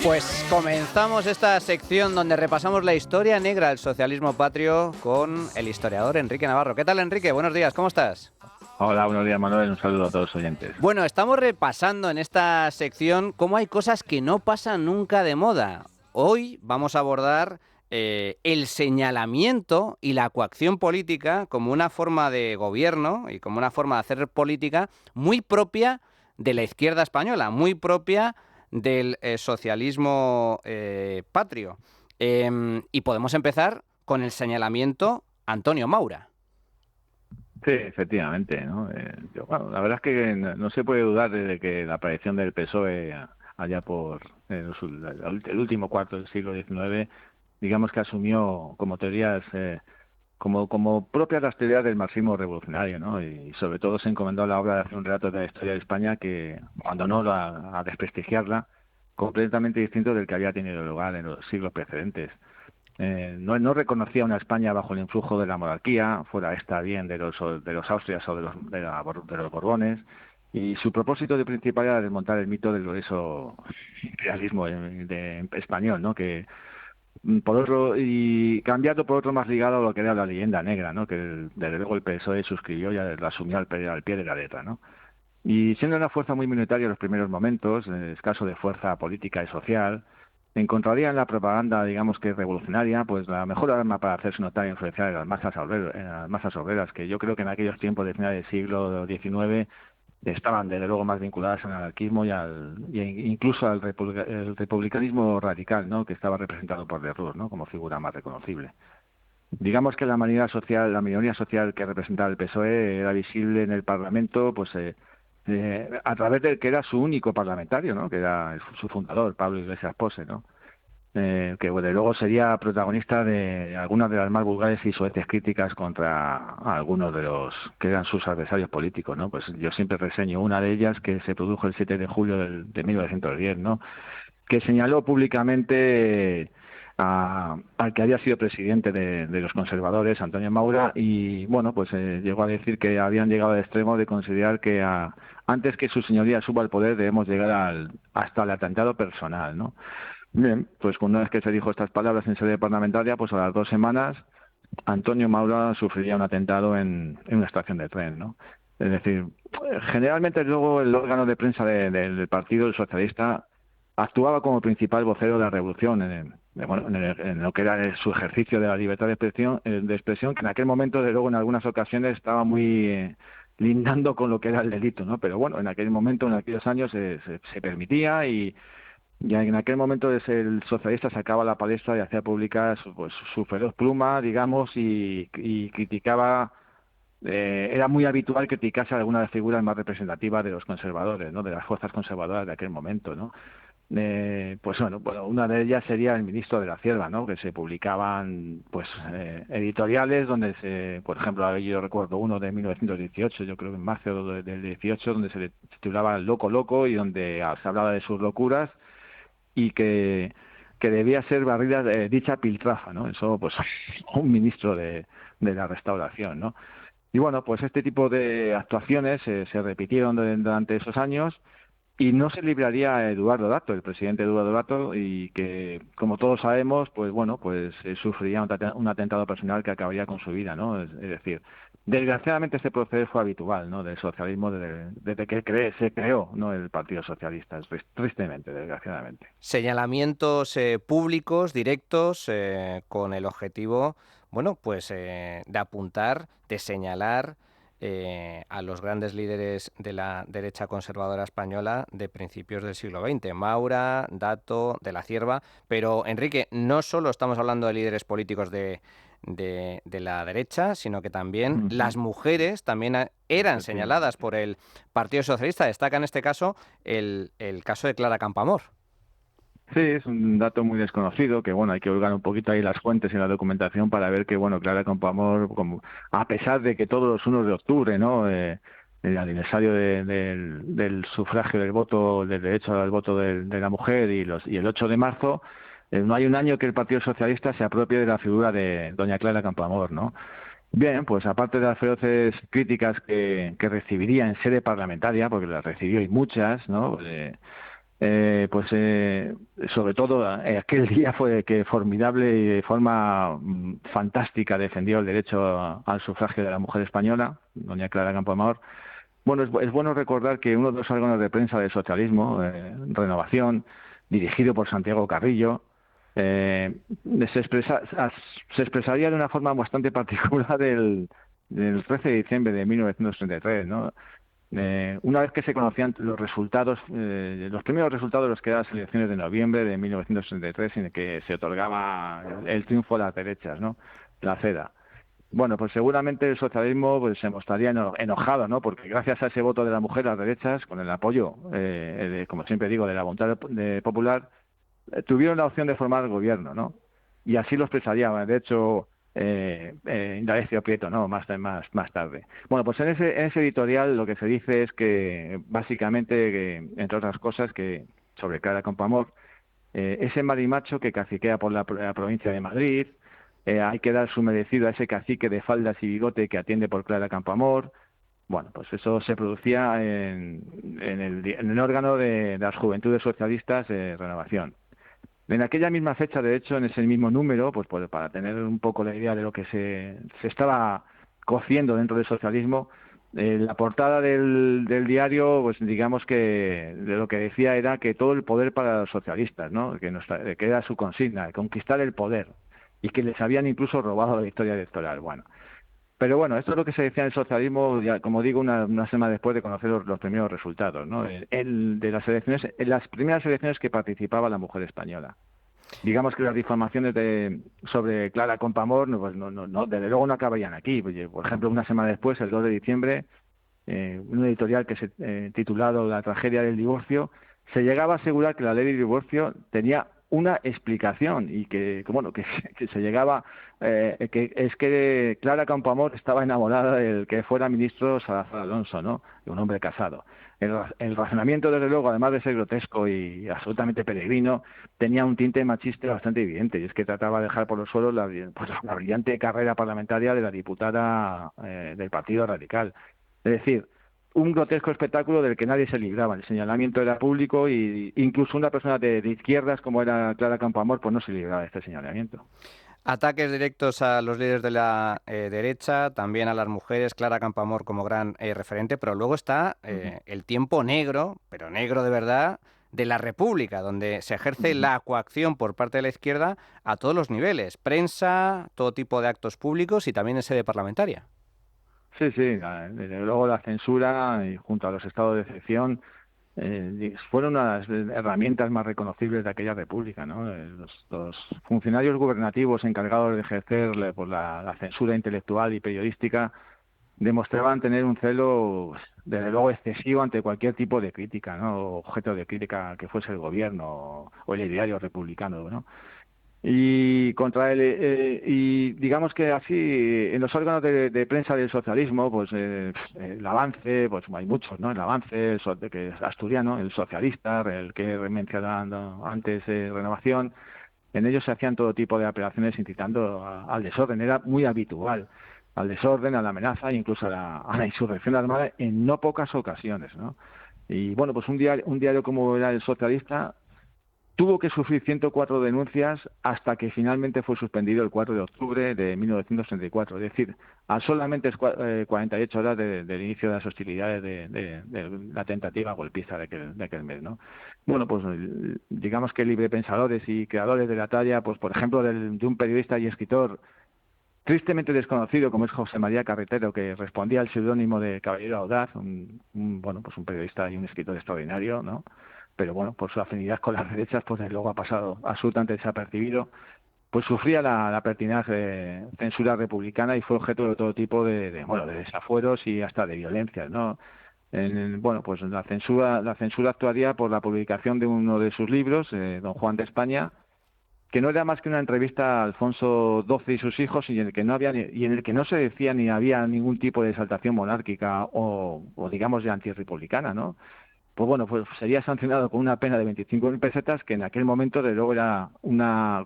Pues comenzamos esta sección donde repasamos la historia negra del socialismo patrio con el historiador Enrique Navarro. ¿Qué tal, Enrique? Buenos días, ¿cómo estás? Hola, buenos días, Manuel. Un saludo a todos los oyentes. Bueno, estamos repasando en esta sección cómo hay cosas que no pasan nunca de moda. Hoy vamos a abordar el señalamiento y la coacción política como una forma de gobierno y como una forma de hacer política muy propia de la izquierda española, muy propia del socialismo patrio. Y podemos empezar con el señalamiento Antonio Maura. Sí, efectivamente, ¿no? Bueno, la verdad es que no se puede dudar de que la aparición del PSOE allá por el último cuarto del siglo XIX, digamos que asumió como teorías, como propias las teorías del marxismo revolucionario, ¿no? Y sobre todo se encomendó a la obra de hacer un relato de la historia de España que abandonó a desprestigiarla, completamente distinto del que había tenido lugar en los siglos precedentes. No reconocía una España bajo el influjo de la monarquía, fuera esta bien de los Austrias o de los Borbones, y su propósito de principal era desmontar el mito del glorioso imperialismo español, ¿no? Que por otro, y cambiarlo por otro más ligado a lo que era la leyenda negra, ¿no? Que desde luego el PSOE suscribió y la asumió al pie de la letra, ¿no? Y siendo una fuerza muy minoritaria en los primeros momentos, escaso de fuerza política y social, encontraría en la propaganda, digamos que revolucionaria, pues la mejor arma para hacerse notar e influenciar en las masas obreras, que yo creo que en aquellos tiempos de final del siglo XIX estaban desde luego más vinculadas al anarquismo incluso el republicanismo radical, ¿no? Que estaba representado por Lerroux, ¿no? Como figura más reconocible. Digamos que la minoría social que representaba el PSOE era visible en el Parlamento, pues a través del que era su único parlamentario, ¿no? Que era su fundador, Pablo Iglesias Pose, ¿no? Que bueno, luego sería protagonista de algunas de las más vulgares y soeces críticas contra algunos de los que eran sus adversarios políticos, ¿no? Pues yo siempre reseño una de ellas que se produjo el 7 de julio de 1910, ¿no? Que señaló públicamente al que había sido presidente de los conservadores, Antonio Maura, y bueno, pues llegó a decir que habían llegado al extremo de considerar que antes que su señoría suba al poder debemos llegar hasta el atentado personal, ¿no? Bien, pues una vez que se dijo estas palabras en sede parlamentaria, pues a las 2 semanas Antonio Maura sufriría un atentado en una estación de tren, ¿no? Es decir, generalmente luego el órgano de prensa del Partido Socialista actuaba como principal vocero de la revolución en lo que era su ejercicio de la libertad de expresión, que en aquel momento, de luego en algunas ocasiones, estaba muy lindando con lo que era el delito, ¿no? Pero bueno, en aquel momento, en aquellos años, se permitía y ya en aquel momento el socialista sacaba la palestra y hacía pública su feroz pluma, digamos, y criticaba. Era muy habitual criticarse a alguna de las figuras más representativas de los conservadores, ¿no? De las fuerzas conservadoras de aquel momento, ¿no? Pues bueno, una de ellas sería el ministro de la Cierva, ¿no? Que se publicaban pues editoriales donde por ejemplo, yo recuerdo uno de 1918, yo creo que en marzo del 18, donde se le titulaba Loco Loco y donde se hablaba de sus locuras y que debía ser barrida dicha piltrafa, ¿no? Eso, pues, un ministro de la Restauración, ¿no? Y bueno, pues este tipo de actuaciones se repitieron durante esos años y no se libraría a Eduardo Dato, el presidente Eduardo Dato, y que, como todos sabemos, pues bueno, pues sufriría un atentado personal que acabaría con su vida, ¿no? Es decir, desgraciadamente este proceder fue habitual, ¿no? Del socialismo desde que se creó, ¿no? El Partido Socialista, tristemente, desgraciadamente. Señalamientos públicos, directos, con el objetivo, bueno, pues de apuntar, de señalar a los grandes líderes de la derecha conservadora española de principios del siglo XX, Maura, Dato, de la Cierva. Pero, Enrique, no solo estamos hablando de líderes políticos de la derecha, sino que también Ujú. las mujeres también eran señaladas Efectivamente. por el Partido Socialista. Destaca en este caso el caso de Clara Campoamor. Sí, es un dato muy desconocido, que bueno, hay que hurgar un poquito ahí las fuentes y la documentación para ver que, bueno, Clara Campoamor, a pesar de que todos los 1 de octubre, ¿no? El aniversario del sufragio del voto, del derecho al voto de la mujer y el 8 de marzo, no hay un año que el Partido Socialista se apropie de la figura de doña Clara Campoamor, ¿no? Bien, pues aparte de las feroces críticas que recibiría en sede parlamentaria, porque las recibió y muchas, ¿no? Sobre todo aquel día fue que formidable y de forma fantástica defendió el derecho al sufragio de la mujer española, doña Clara Campoamor. Bueno, es bueno recordar que uno de los órganos de prensa del socialismo, Renovación, dirigido por Santiago Carrillo, eh, se, expresa, se expresaría de una forma bastante particular del 13 de diciembre de 1933, ¿no? Una vez que se conocían los resultados, los primeros resultados de los que eran las elecciones de noviembre de 1963, en el que se otorgaba el triunfo a las derechas, ¿no? La CEDA. Bueno, pues seguramente el socialismo pues se mostraría enojado, ¿no? Porque gracias a ese voto de la mujer, las derechas, con el apoyo, como siempre digo, de la voluntad popular, tuvieron la opción de formar el gobierno, ¿no? Y así lo expresaría, de hecho, Indalecio Prieto, ¿no? Más tarde. Bueno, pues en ese editorial lo que se dice es que, básicamente, entre otras cosas, que sobre Clara Campoamor, ese marimacho que caciquea por la provincia de Madrid, hay que dar su merecido a ese cacique de faldas y bigote que atiende por Clara Campoamor. Bueno, pues eso se producía en el órgano de las Juventudes Socialistas de Renovación. En aquella misma fecha, de hecho, en ese mismo número, pues para tener un poco la idea de lo que se estaba cociendo dentro del socialismo, la portada del diario, pues digamos que de lo que decía era que todo el poder para los socialistas, ¿no? Que era su consigna, conquistar el poder, y que les habían incluso robado la victoria electoral. Bueno, pero bueno, esto es lo que se decía en el socialismo, ya, como digo, una semana después de conocer los primeros resultados, ¿no? De las elecciones, en las primeras elecciones que participaba la mujer española. Digamos que las difamaciones sobre Clara Campoamor, pues desde luego no acabarían aquí. Por ejemplo, una semana después, el 2 de diciembre, un editorial que se titulado La tragedia del divorcio, se llegaba a asegurar que la ley de divorcio tenía una explicación y bueno, que se llegaba, que es que Clara Campoamor estaba enamorada del que fuera ministro Salazar Alonso, ¿no? De un hombre casado. El razonamiento, desde luego, además de ser grotesco y absolutamente peregrino, tenía un tinte machista bastante evidente, y es que trataba de dejar por los suelos la brillante carrera parlamentaria de la diputada del Partido Radical. Es decir, un grotesco espectáculo del que nadie se libraba. El señalamiento era público y incluso una persona de izquierdas como era Clara Campoamor pues no se libraba de este señalamiento. Ataques directos a los líderes de la derecha, también a las mujeres, Clara Campoamor como gran referente, pero luego está el tiempo negro, pero negro de verdad, de la República, donde se ejerce la coacción por parte de la izquierda a todos los niveles, prensa, todo tipo de actos públicos y también en sede parlamentaria. Sí, sí, desde luego la censura y junto a los estados de excepción fueron una de las herramientas más reconocibles de aquella república, ¿no? Los funcionarios gubernativos encargados de ejercer pues, la censura intelectual y periodística demostraban tener un celo, desde luego, excesivo ante cualquier tipo de crítica, ¿no? Objeto de crítica que fuese el gobierno o el ideario republicano, ¿no? Y contra él, y digamos que así, en los órganos de prensa del socialismo, pues el avance, pues hay muchos, ¿no? El avance, que es asturiano, el socialista, el que he mencionado antes, Renovación, en ellos se hacían todo tipo de apelaciones incitando al desorden, era muy habitual, al desorden, a la amenaza e incluso a la insurrección armada en no pocas ocasiones, ¿no? Y bueno, pues un diario como era el Socialista tuvo que sufrir 104 denuncias hasta que finalmente fue suspendido el 4 de octubre de 1934, es decir, a solamente 48 horas del inicio de las hostilidades de la tentativa golpista de aquel mes, ¿no? Bueno, pues digamos que librepensadores y creadores de la talla, pues por ejemplo de un periodista y escritor tristemente desconocido como es José María Carretero, que respondía al seudónimo de Caballero Audaz, bueno, pues un periodista y un escritor extraordinario, ¿no? Pero bueno, por su afinidad con las derechas, pues desde luego ha pasado absolutamente desapercibido, pues sufría la pertinaz censura republicana y fue objeto de todo tipo bueno, de desafueros y hasta de violencias, ¿no? Bueno, pues la censura actuaría por la publicación de uno de sus libros, Don Juan de España, que no era más que una entrevista a Alfonso XII y sus hijos y en el que no había y en el que no se decía ni había ningún tipo de exaltación monárquica o digamos de antirrepublicana, ¿no? Pues bueno, pues sería sancionado con una pena de 25.000 pesetas, que en aquel momento de luego era una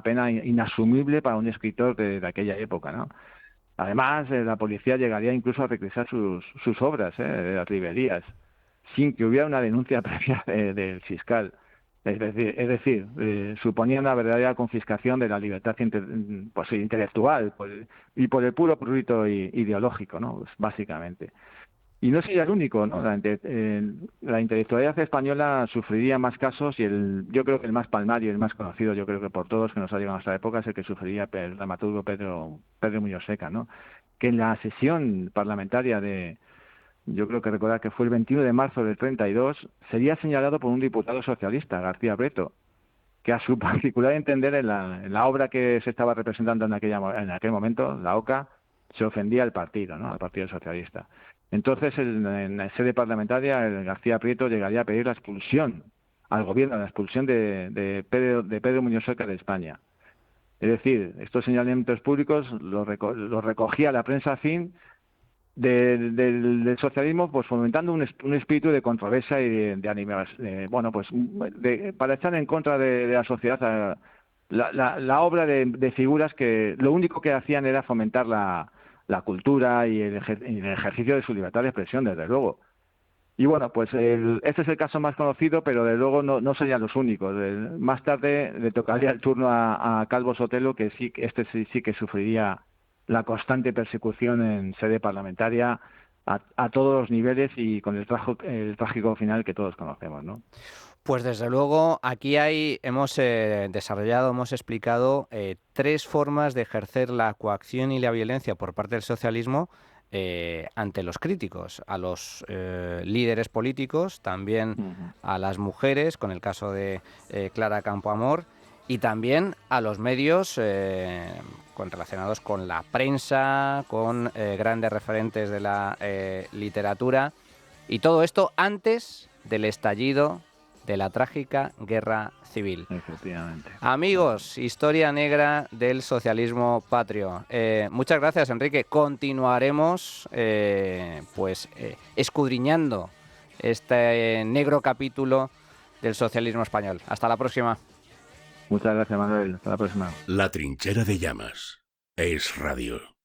pena inasumible para un escritor de aquella época, ¿no? Además, la policía llegaría incluso a requisar sus obras de las librerías. sin que hubiera una denuncia previa del fiscal. Es decir, suponía una verdadera confiscación de la libertad pues, intelectual y por el puro prurito ideológico, ¿no? Pues, básicamente. Y no sería el único, ¿no? La intelectualidad española sufriría más casos y yo creo que el más palmario, el más conocido, yo creo que por todos que nos ha llegado a esta época, es el que sufriría el dramaturgo Pedro Muñoz Seca, ¿no? Que en la sesión parlamentaria yo creo que recordar que fue el 21 de marzo del 32, sería señalado por un diputado socialista, García Prieto, que a su particular entender en la obra que se estaba representando en aquel momento, la OCA, se ofendía al partido, ¿no? Al Partido Socialista. Entonces, en la sede parlamentaria, el García Prieto llegaría a pedir la expulsión al gobierno, la expulsión de Pedro Muñoz Seca de España. Es decir, estos señalamientos públicos los recogía la prensa afín del socialismo, pues fomentando un espíritu de controversia y de animación, para echar en contra de la sociedad la obra de figuras que lo único que hacían era fomentar la cultura y el ejercicio de su libertad de expresión, desde luego. Y bueno, pues este es el caso más conocido, pero de luego no serían los únicos. Más tarde le tocaría el turno a Calvo Sotelo, que sí que sufriría la constante persecución en sede parlamentaria a todos los niveles y con el trágico final que todos conocemos, ¿no? Pues desde luego aquí hemos desarrollado, hemos explicado 3 formas de ejercer la coacción y la violencia por parte del socialismo ante los críticos, a los líderes políticos, también a las mujeres, con el caso de Clara Campoamor, y también a los medios relacionados con la prensa, con grandes referentes de la literatura, y todo esto antes del estallido de la trágica guerra civil. Efectivamente. Amigos, historia negra del socialismo patrio. Muchas gracias, Enrique. Continuaremos escudriñando este negro capítulo del socialismo español. Hasta la próxima. Muchas gracias, Manuel. Hasta la próxima. La trinchera de llamas. Es Radio.